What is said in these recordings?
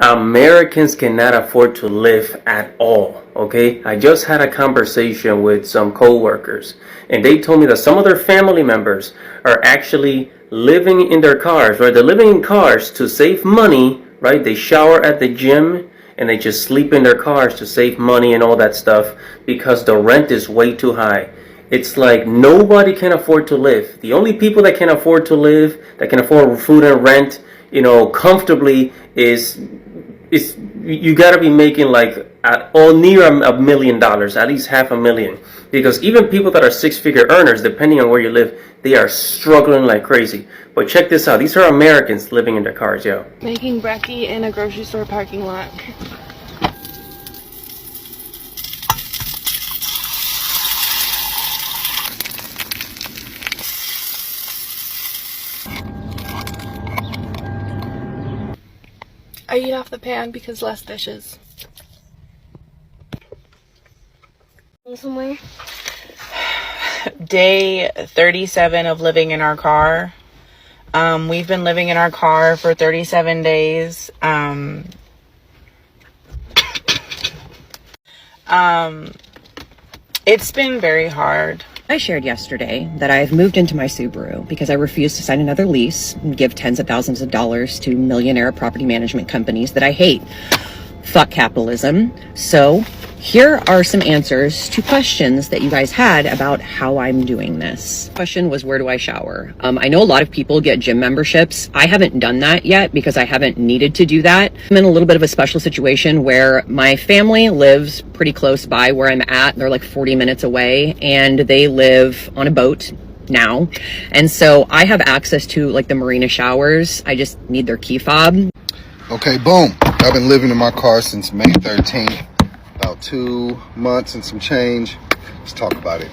Americans cannot afford to live at all, okay? I just had a conversation with some co-workers, and they told me that some of their family members are actually living in their cars, right? They're living in cars to save money, right? They shower at the gym, and they just sleep in their cars to save money and all that stuff because the rent is way too high. It's like nobody can afford to live. The only people that can afford to live, that can afford food and rent, comfortably is you got to be making like near $1 million, at least $500,000, because even people that are six-figure earners, depending on where you live, they are struggling like crazy. But check this out, these are Americans living in their cars, yo. Making brekkie in a grocery store parking lot. I eat off the pan because less dishes. Somewhere. Day 37 of living in our car. We've been living in our car for 37 days. It's been very hard. I shared yesterday that I have moved into my Subaru because I refuse to sign another lease and give tens of thousands of dollars to millionaire property management companies that I hate. Fuck capitalism. So here are some answers to questions that you guys had about how I'm doing this. Question was, where do I shower? I know a lot of people get gym memberships. I haven't done that yet because I haven't needed to do that. I'm in a little bit of a special situation where my family lives pretty close by where I'm at. They're like 40 minutes away, and they live on a boat now. And so I have access to like the marina showers. I just need their key fob. Okay, boom. I've been living in my car since May 13th. About 2 months and some change. Let's talk about it.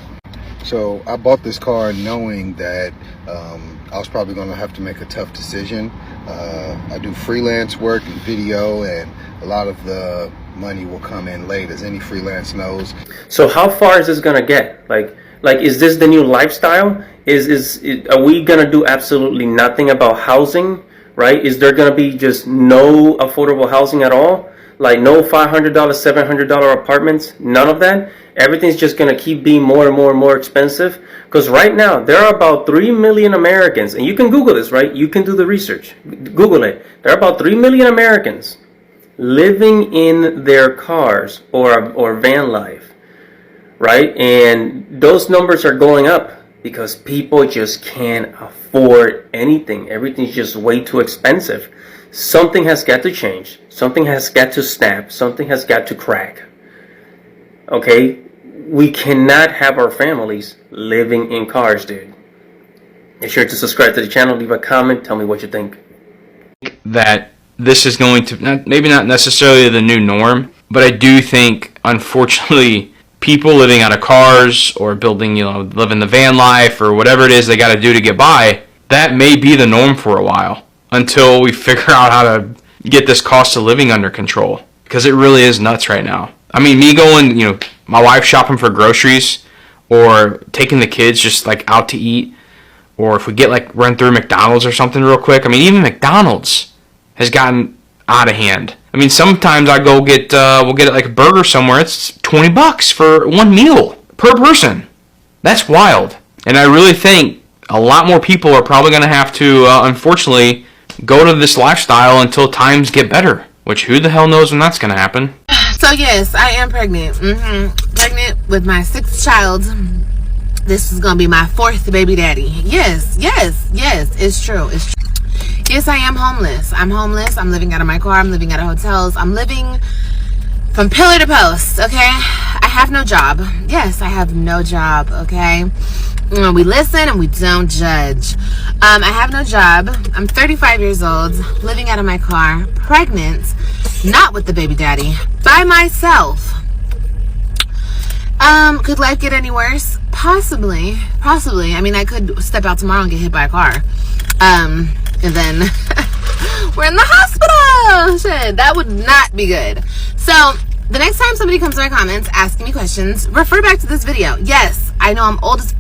So I bought this car knowing that I was probably going to have to make a tough decision. I do freelance work and video, and a lot of the money will come in late, as any freelance knows. So how far is this gonna get? Like is this the new lifestyle? Are we gonna do absolutely nothing about housing? Right? Is there gonna be just no affordable housing at all? Like no $500, $700 apartments, none of that. Everything's just gonna keep being more and more and more expensive. Because right now there are about 3 million Americans, and you can Google this, right? You can do the research. Google it. There are about 3 million Americans living in their cars or van life, right? And those numbers are going up because people just can't afford anything. Everything's just way too expensive. Something has got to change. Something has got to snap. Something has got to crack. Okay? We cannot have our families living in cars, dude. Make sure to subscribe to the channel. Leave a comment. Tell me what you think. That this is going to, maybe not necessarily the new norm, but I do think, unfortunately, people living out of cars or building, living the van life or whatever it is they got to do to get by, that may be the norm for a while. Until we figure out how to get this cost of living under control. Because it really is nuts right now. I mean, me going, my wife shopping for groceries, or taking the kids just like out to eat, or if we get like run through McDonald's or something real quick. I mean, even McDonald's has gotten out of hand. I mean, sometimes I go get, we'll get like a burger somewhere. It's $20 for one meal per person. That's wild. And I really think a lot more people are probably going to have to, unfortunately, go to this lifestyle until times get better, which who the hell knows when that's going to happen. So yes, I am pregnant. Pregnant with my 6th child. This is going to be my 4th baby daddy. Yes, it's true. Yes, I am homeless. I'm homeless. I'm living out of my car. I'm living out of hotels. I'm living from pillar to post, okay? I have no job. Yes, I have no job, okay? We listen and we don't judge. I have no job. I'm 35 years old, living out of my car, pregnant, not with the baby daddy, by myself. Could life get any worse? Possibly. I mean, I could step out tomorrow and get hit by a car. And then we're in the hospital. Shit, that would not be good. So the next time somebody comes to my comments asking me questions, refer back to this video. Yes, I know I'm old as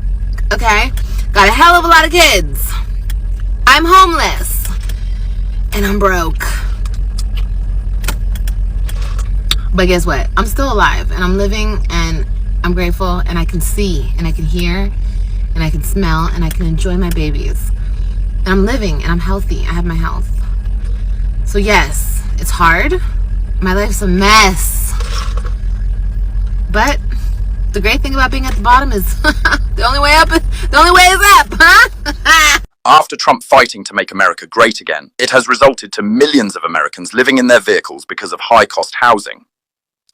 okay? Got a hell of a lot of kids. I'm homeless. And I'm broke. But guess what? I'm still alive and I'm living and I'm grateful and I can see and I can hear and I can smell and I can enjoy my babies. And I'm living and I'm healthy. I have my health. So yes, it's hard. My life's a mess. But the great thing about being at the bottom is the only way is up, huh? After Trump fighting to make America great again, it has resulted to millions of Americans living in their vehicles because of high-cost housing.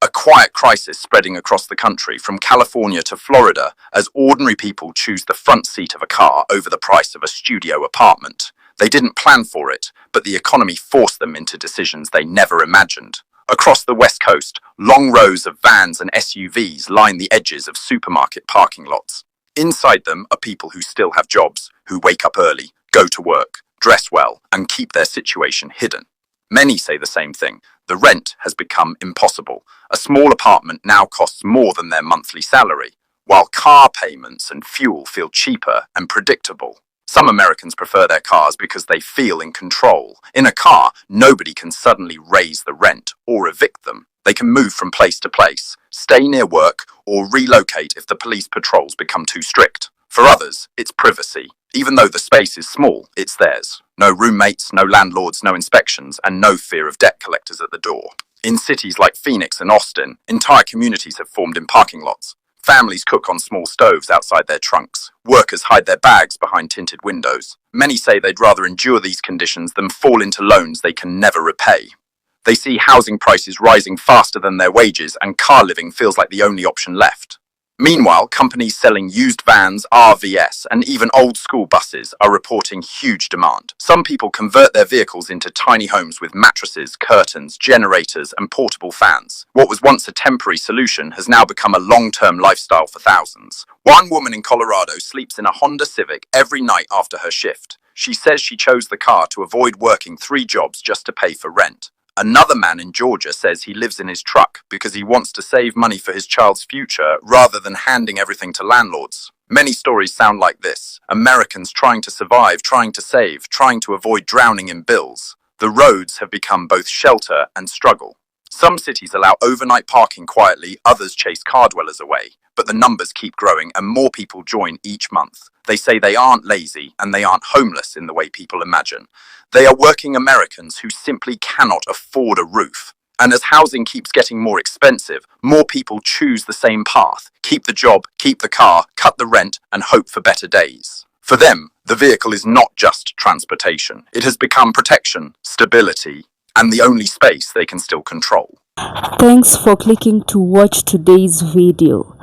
A quiet crisis spreading across the country from California to Florida as ordinary people choose the front seat of a car over the price of a studio apartment. They didn't plan for it, but the economy forced them into decisions they never imagined. Across the West Coast, long rows of vans and SUVs line the edges of supermarket parking lots. Inside them are people who still have jobs, who wake up early, go to work, dress well, and keep their situation hidden. Many say the same thing. The rent has become impossible. A small apartment now costs more than their monthly salary, while car payments and fuel feel cheaper and predictable. Some Americans prefer their cars because they feel in control. In a car, nobody can suddenly raise the rent or evict them. They can move from place to place, stay near work, or relocate if the police patrols become too strict. For others, it's privacy. Even though the space is small, it's theirs. No roommates, no landlords, no inspections, and no fear of debt collectors at the door. In cities like Phoenix and Austin, entire communities have formed in parking lots. Families cook on small stoves outside their trunks. Workers hide their bags behind tinted windows. Many say they'd rather endure these conditions than fall into loans they can never repay. They see housing prices rising faster than their wages, and car living feels like the only option left. Meanwhile, companies selling used vans, RVS, and even old school buses are reporting huge demand. Some people convert their vehicles into tiny homes with mattresses, curtains, generators, and portable fans. What was once a temporary solution has now become a long-term lifestyle for thousands. One woman in Colorado sleeps in a Honda Civic every night after her shift. She says she chose the car to avoid working 3 jobs just to pay for rent. Another man in Georgia says he lives in his truck because he wants to save money for his child's future rather than handing everything to landlords. Many stories sound like this. Americans trying to survive, trying to save, trying to avoid drowning in bills. The roads have become both shelter and struggle. Some cities allow overnight parking quietly, others chase car dwellers away. But the numbers keep growing and more people join each month. They say they aren't lazy and they aren't homeless in the way people imagine. They are working Americans who simply cannot afford a roof. And as housing keeps getting more expensive, more people choose the same path. Keep the job, keep the car, cut the rent, and hope for better days. For them, the vehicle is not just transportation. It has become protection, stability, and the only space they can still control. Thanks for clicking to watch today's video.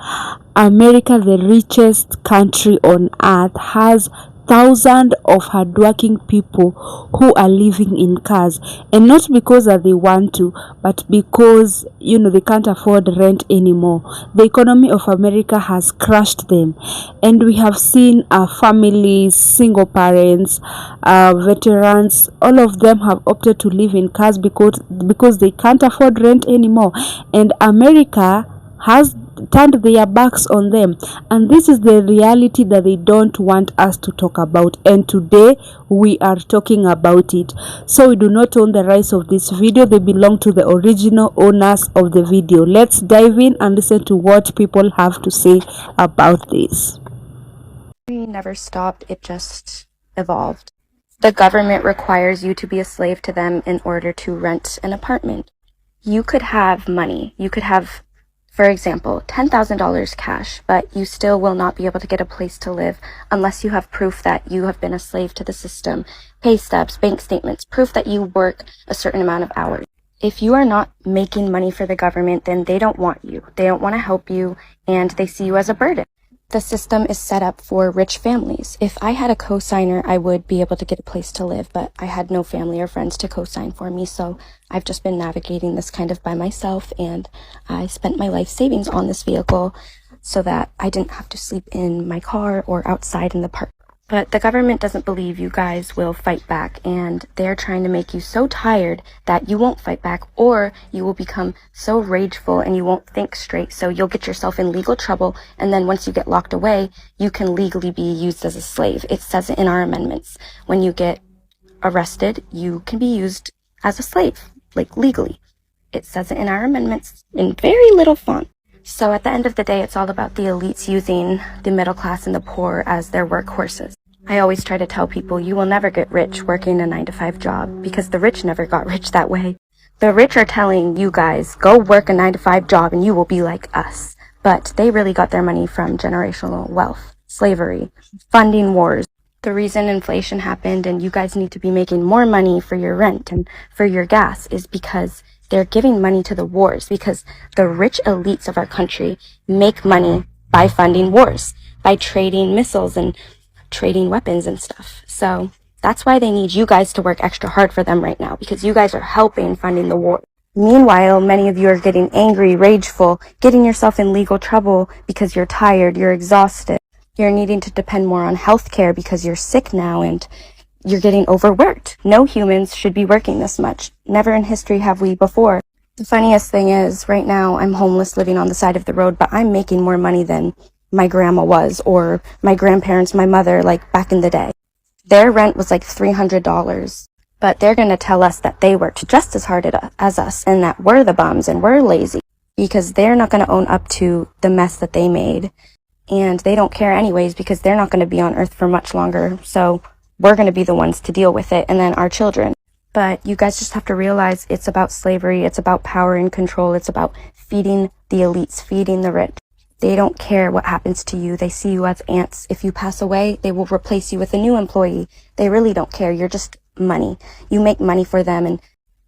America, the richest country on earth, has thousands of hardworking people who are living in cars, and not because that they want to, but because they can't afford rent anymore. The economy of America has crushed them, and we have seen families, single parents, veterans, all of them have opted to live in cars because they can't afford rent anymore, and America has turned their backs on them, and this is the reality that they don't want us to talk about, and today we are talking about it. So we do not own the rights of this video, they belong to the original owners of the video. Let's dive in and listen to what people have to say about this. We never stopped, it just evolved. The government requires you to be a slave to them in order to rent an apartment. You could have money, you could have, for example, $10,000 cash, but you still will not be able to get a place to live unless you have proof that you have been a slave to the system, pay stubs, bank statements, proof that you work a certain amount of hours. If you are not making money for the government, then they don't want you. They don't want to help you, and they see you as a burden. The system is set up for rich families. If I had a cosigner, I would be able to get a place to live, but I had no family or friends to cosign for me, so I've just been navigating this kind of by myself, and I spent my life savings on this vehicle so that I didn't have to sleep in my car or outside in the park. But the government doesn't believe you guys will fight back, and they're trying to make you so tired that you won't fight back, or you will become so rageful and you won't think straight, so you'll get yourself in legal trouble, and then once you get locked away, you can legally be used as a slave. It says it in our amendments. When you get arrested, you can be used as a slave, like legally. It says it in our amendments in very little font. So at the end of the day, it's all about the elites using the middle class and the poor as their workhorses. I always try to tell people you will never get rich working a 9-to-5 job because the rich never got rich that way. The rich are telling you guys, go work a 9-to-5 job and you will be like us. But they really got their money from generational wealth, slavery, funding wars. The reason inflation happened and you guys need to be making more money for your rent and for your gas is because they're giving money to the wars, because the rich elites of our country make money by funding wars, by trading missiles and trading weapons and stuff. So that's why they need you guys to work extra hard for them right now, because you guys are helping funding the war. Meanwhile, many of you are getting angry, rageful, getting yourself in legal trouble because you're tired, you're exhausted. You're needing to depend more on healthcare because you're sick now and you're getting overworked. No humans should be working this much. Never in history have we before. The funniest thing is, right now I'm homeless living on the side of the road, but I'm making more money than my grandma was, or my grandparents, my mother, like back in the day. Their rent was like $300, but they're going to tell us that they worked just as hard as us and that we're the bums and we're lazy because they're not going to own up to the mess that they made. And they don't care anyways because they're not going to be on earth for much longer. So we're going to be the ones to deal with it, and then our children. But you guys just have to realize it's about slavery. It's about power and control. It's about feeding the elites, feeding the rich. They don't care what happens to you. They see you as ants. If you pass away, they will replace you with a new employee. They really don't care. You're just money. You make money for them, and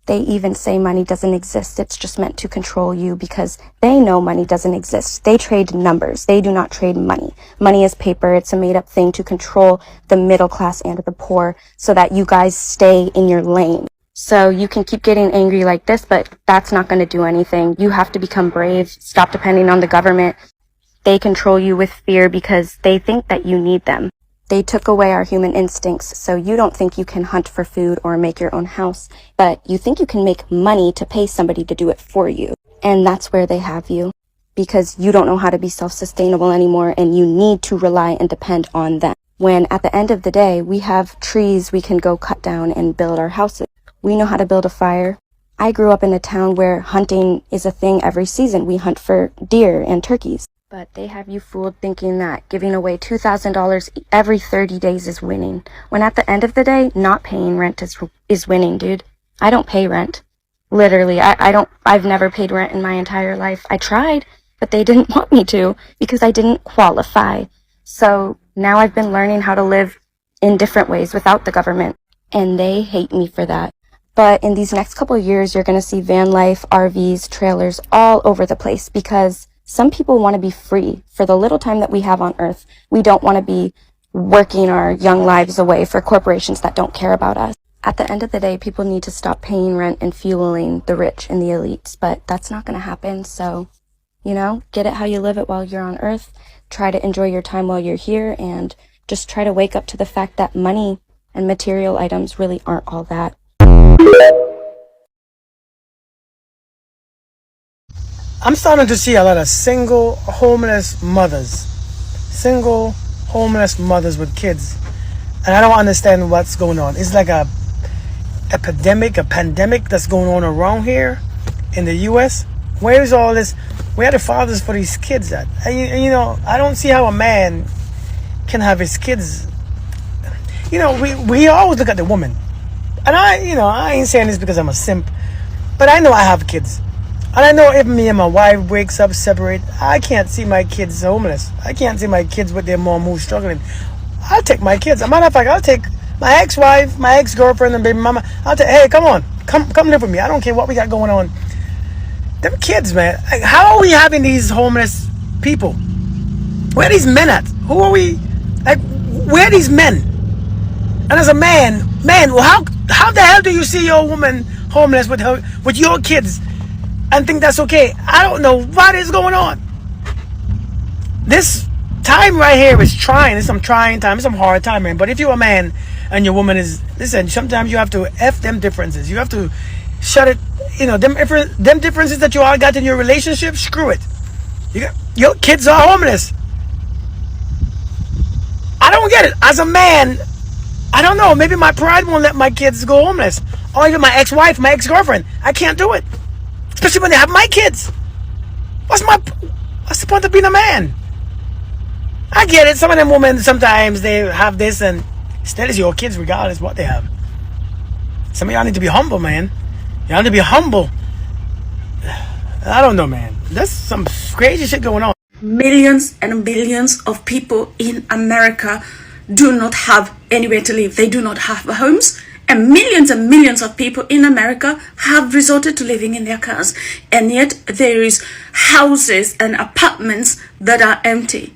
they even say money doesn't exist. It's just meant to control you because they know money doesn't exist. They trade numbers. They do not trade money. Money is paper. It's a made-up thing to control the middle class and the poor so that you guys stay in your lane. So you can keep getting angry like this, but that's not going to do anything. You have to become brave. Stop depending on the government. They control you with fear because they think that you need them. They took away our human instincts, so you don't think you can hunt for food or make your own house, but you think you can make money to pay somebody to do it for you. And that's where they have you, because you don't know how to be self-sustainable anymore and you need to rely and depend on them. When at the end of the day, we have trees we can go cut down and build our houses. We know how to build a fire. I grew up in a town where hunting is a thing every season. We hunt for deer and turkeys. But they have you fooled thinking that giving away $2,000 every 30 days is winning. When at the end of the day, not paying rent is winning, dude. I don't pay rent. Literally, I've never paid rent in my entire life. I tried, but they didn't want me to because I didn't qualify. So now I've been learning how to live in different ways without the government. And they hate me for that. But in these next couple of years, you're going to see van life, RVs, trailers all over the place because some people want to be free for the little time that we have on earth. We don't want to be working our young lives away for corporations that don't care about us. At the end of the day, people need to stop paying rent and fueling the rich and the elites, but that's not going to happen. So, get it how you live it while you're on earth. Try to enjoy your time while you're here and just try to wake up to the fact that money and material items really aren't all that. I'm starting to see a lot of single homeless mothers with kids, and I don't understand what's going on. It's like a pandemic that's going on around here in the U.S. Where is all this? Where are the fathers for these kids at? I don't see how a man can have his kids. We always look at the woman, and I ain't saying this because I'm a simp, but I know I have kids. And I know if me and my wife wakes up separate, I can't see my kids homeless. I can't see my kids with their mom who's struggling. I'll take my kids. As a matter of fact, I'll take my ex-wife, my ex-girlfriend, and baby mama. Hey, come on. Come live with me. I don't care what we got going on. Them kids, man. Like, how are we having these homeless people? Where are these men at? Who are we? Like, where are these men? And as a man, how the hell do you see your woman homeless with your kids and think that's okay? I don't know what is going on. This time right here is trying. It's some trying time. It's some hard time, man. But if you're a man and your woman is, listen, sometimes you have to F them differences. You have to shut it. Them differences that you all got in your relationship, screw it. Your kids are homeless. I don't get it. As a man, I don't know. Maybe my pride won't let my kids go homeless. Or even my ex-wife, my ex-girlfriend. I can't do it. Especially when they have my kids. What's the point of being a man? I get it. Some of them women, sometimes they have this and still is your kids regardless what they have. Some of y'all need to be humble, man. Y'all need to be humble. I don't know, man. There's some crazy shit going on. Millions and billions of people in America do not have anywhere to live. They do not have homes. And millions of people in America have resorted to living in their cars. And yet there is houses and apartments that are empty.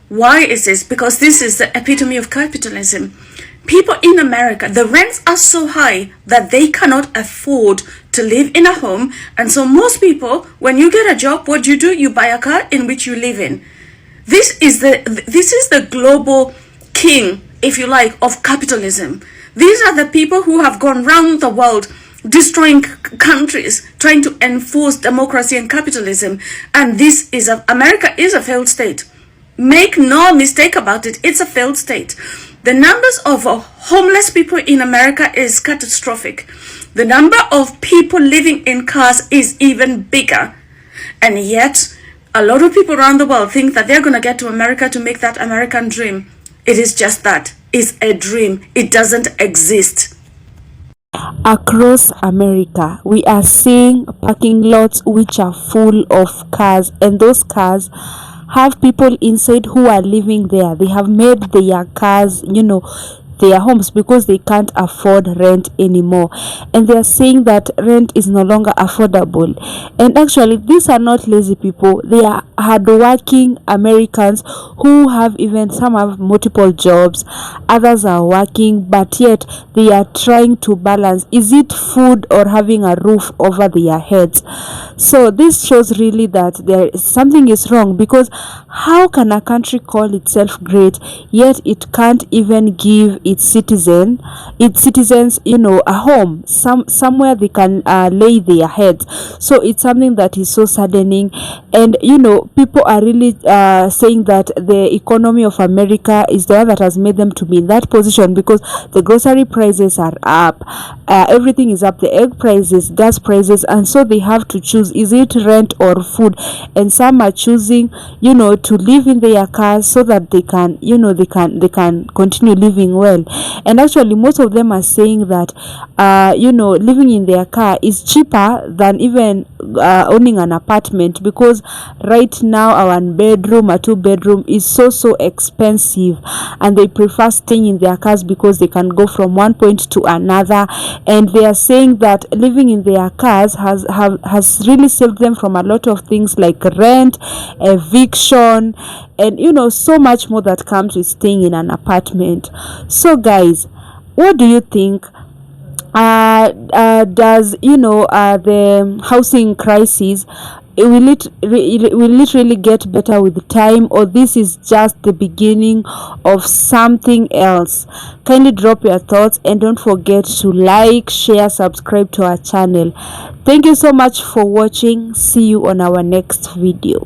Why is this? Because this is the epitome of capitalism. People in America, the rents are so high that they cannot afford to live in a home. And so most people, when you get a job, what you do, you buy a car in which you live in. This is the global king, if you like, of capitalism. These are the people who have gone round the world destroying countries, trying to enforce democracy and capitalism. And America is a failed state. Make no mistake about it, it's a failed state. The numbers of homeless people in America is catastrophic. The number of people living in cars is even bigger. And yet, a lot of people around the world think that they're going to get to America to make that American dream. It is just that. It's a dream. It doesn't exist. Across America, we are seeing parking lots which are full of cars, and those cars have people inside who are living there. They have made their cars, their homes, because they can't afford rent anymore, and they are saying that rent is no longer affordable. And actually, these are not lazy people. They are hardworking Americans who some have multiple jobs, others are working, but yet they are trying to balance, is it food or having a roof over their heads? So this shows really that something is wrong, because how can a country call itself great yet it can't even give its citizens a home, somewhere they can lay their heads? So it's something that is so saddening. And people are really saying that the economy of America is the one that has made them to be in that position, because the grocery prices are up, everything is up, the egg prices, gas prices, and so they have to choose, is it rent or food? And some are choosing to live in their cars so that they can continue living well. And actually, most of them are saying that living in their car is cheaper than even owning an apartment, because right now a 1-bedroom, a 2-bedroom is so expensive, and they prefer staying in their cars because they can go from one point to another. And they are saying that living in their cars has really saved them from a lot of things like rent, eviction, and so much more that comes with staying in an apartment. So guys, what do you think? Does the housing crisis, will it really get better with time, or this is just the beginning of something else? Kindly drop your thoughts, and don't forget to like, share, subscribe to our channel. Thank you so much for watching. See you on our next video.